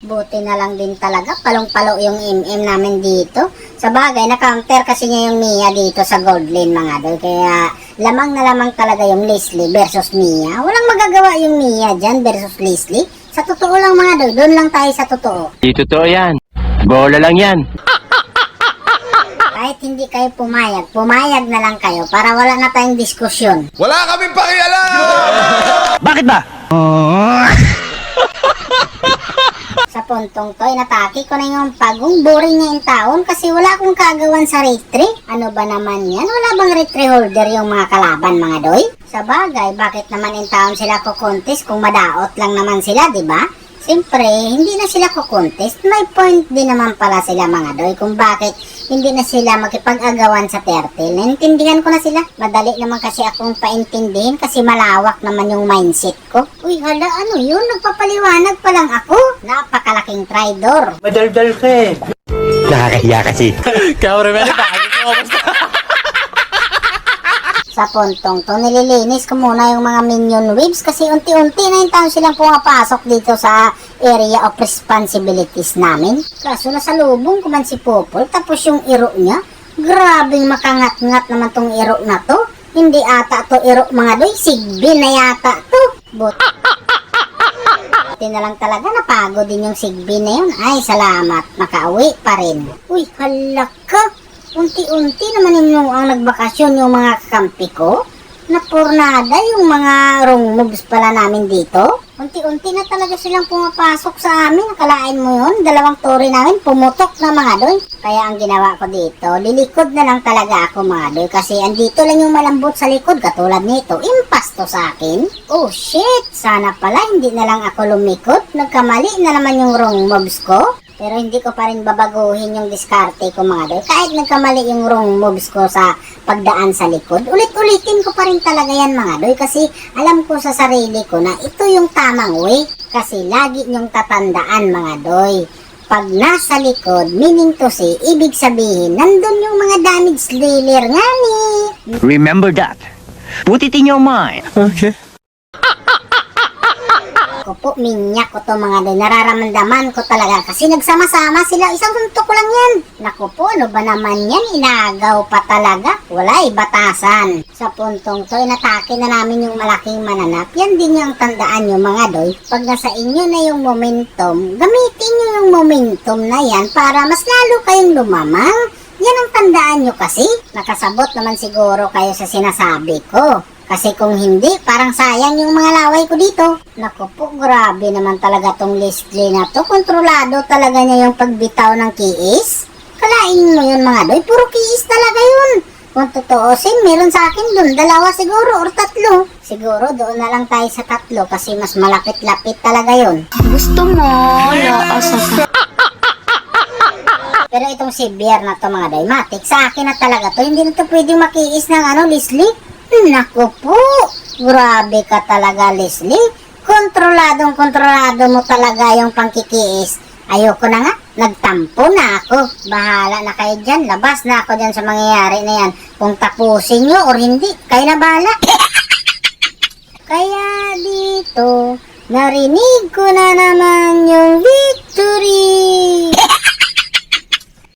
Buti na lang din talaga, palong-palo yung MM namin dito. Sa bagay, na-counter kasi niya yung Mia dito sa gold lane mga idol. Kaya lamang na lamang talaga yung Leslie versus Mia. Walang magagawa yung Mia dyan versus Leslie. Sa totoo lang mga idol, doon lang tayo sa totoo. Di totoo yan. Bola lang yan. Kahit hindi kayo pumayag na lang kayo para wala na tayong diskusyon. Wala kaming pakialam! Bakit ba? Sa puntong to, inatake ko na yung pagong boring niya yung taon kasi wala akong kagawan sa retry. Ano ba naman yan? Wala bang retry holder yung mga kalaban mga doy? Sa bagay, bakit naman in taon sila kukontes kung madaot lang naman sila, di ba? Siyempre, hindi na sila kukontes. May point din naman pala sila mga doy kung bakit hindi na sila makipag-agawan sa turtle. Naintindihan ko na sila. Madali naman kasi akong paintindihin kasi malawak naman yung mindset ko. Uy, hala, ano yun? Nagpapaliwanag pa lang ako. Napakalaking traidor. Madaldal ka eh. Nakakahiya kasi. Kauremeli, bakit ko Sa pontong to, nililinis ko muna yung mga minion waves kasi unti-unti na yung taon silang pumapasok dito sa area of responsibilities namin. Kaso nasa lubong ko man si Popol, tapos yung iro niya, grabing makangat-ngat naman tong iro na to. Hindi ata to iro mga doy, Sigbi na yata to. Buti na lang talaga, napagod din yung Sigbi na yun. Ay, salamat, makauwi pa rin. Uy, halaka! Unti-unti naman yung ang nagbakasyon yung mga kakampi ko. Napurnada yung mga wrong moves pala namin dito. Unti-unti na talaga silang pumapasok sa amin. Nakalain mo yun, dalawang tore namin pumutok na mga doy. Kaya ang ginawa ko dito, lilikod na lang talaga ako mga doy. Kasi andito lang yung malambot sa likod katulad nito. Impasto sa akin. Oh shit, sana pala hindi na lang ako lumikod. Nagkamali na naman yung wrong moves ko. Pero hindi ko pa rin babaguhin yung diskarte ko mga doy. Kahit nagkamali yung wrong moves ko sa pagdaan sa likod, ulit-ulitin ko pa rin talaga yan mga doy. Kasi alam ko sa sarili ko na ito yung tamang way. Kasi lagi nyong tatandaan mga doy. Pag nasa likod, meaning to say, ibig sabihin, nandun yung mga damage dealer nga ni. Remember that. Put it in your mind. Okay. Ko po, minyak ko to mga doy. Nararamdaman ko talaga kasi nagsama-sama sila. Isang suntok ko lang yan. Naku po, ano ba naman yan? Inagaw pa talaga. Wala'y batasan. Sa puntong to, inatake na namin yung malaking mananap. Yan din yung tandaan nyo mga doy. Pag nasa inyo na yung momentum, gamitin nyo yung momentum na yan para mas lalo kayong lumamang. Yan ang tandaan nyo kasi. Nakasabot naman siguro kayo sa sinasabi ko. Kasi kung hindi, parang sayang yung mga laway ko dito. Naku po, grabe naman talaga tong Leslie na to. Kontrolado talaga niya yung pagbitaw ng kiis. Kalain mo yun mga doy, puro kiis talaga yun. Kung totoosin, meron sa akin dun, 2 siguro or 3. Siguro doon na lang tayo sa 3 kasi mas malapit-lapit talaga yun. Gusto mo, laasa. Pero itong si Bear na to mga doy, matik sa akin na talaga to. Hindi na to pwedeng makiis ng Leslie. Naku po, grabe ka talaga Leslie. Kontroladong mo talaga yung pangkikiis. Ayoko na nga, nagtampo na ako. Bahala na kayo dyan, labas na ako dyan sa mangyayari na yan. Kung tapusin nyo or hindi, kayo na bahala. Kaya dito, narinig ko na naman yung victory.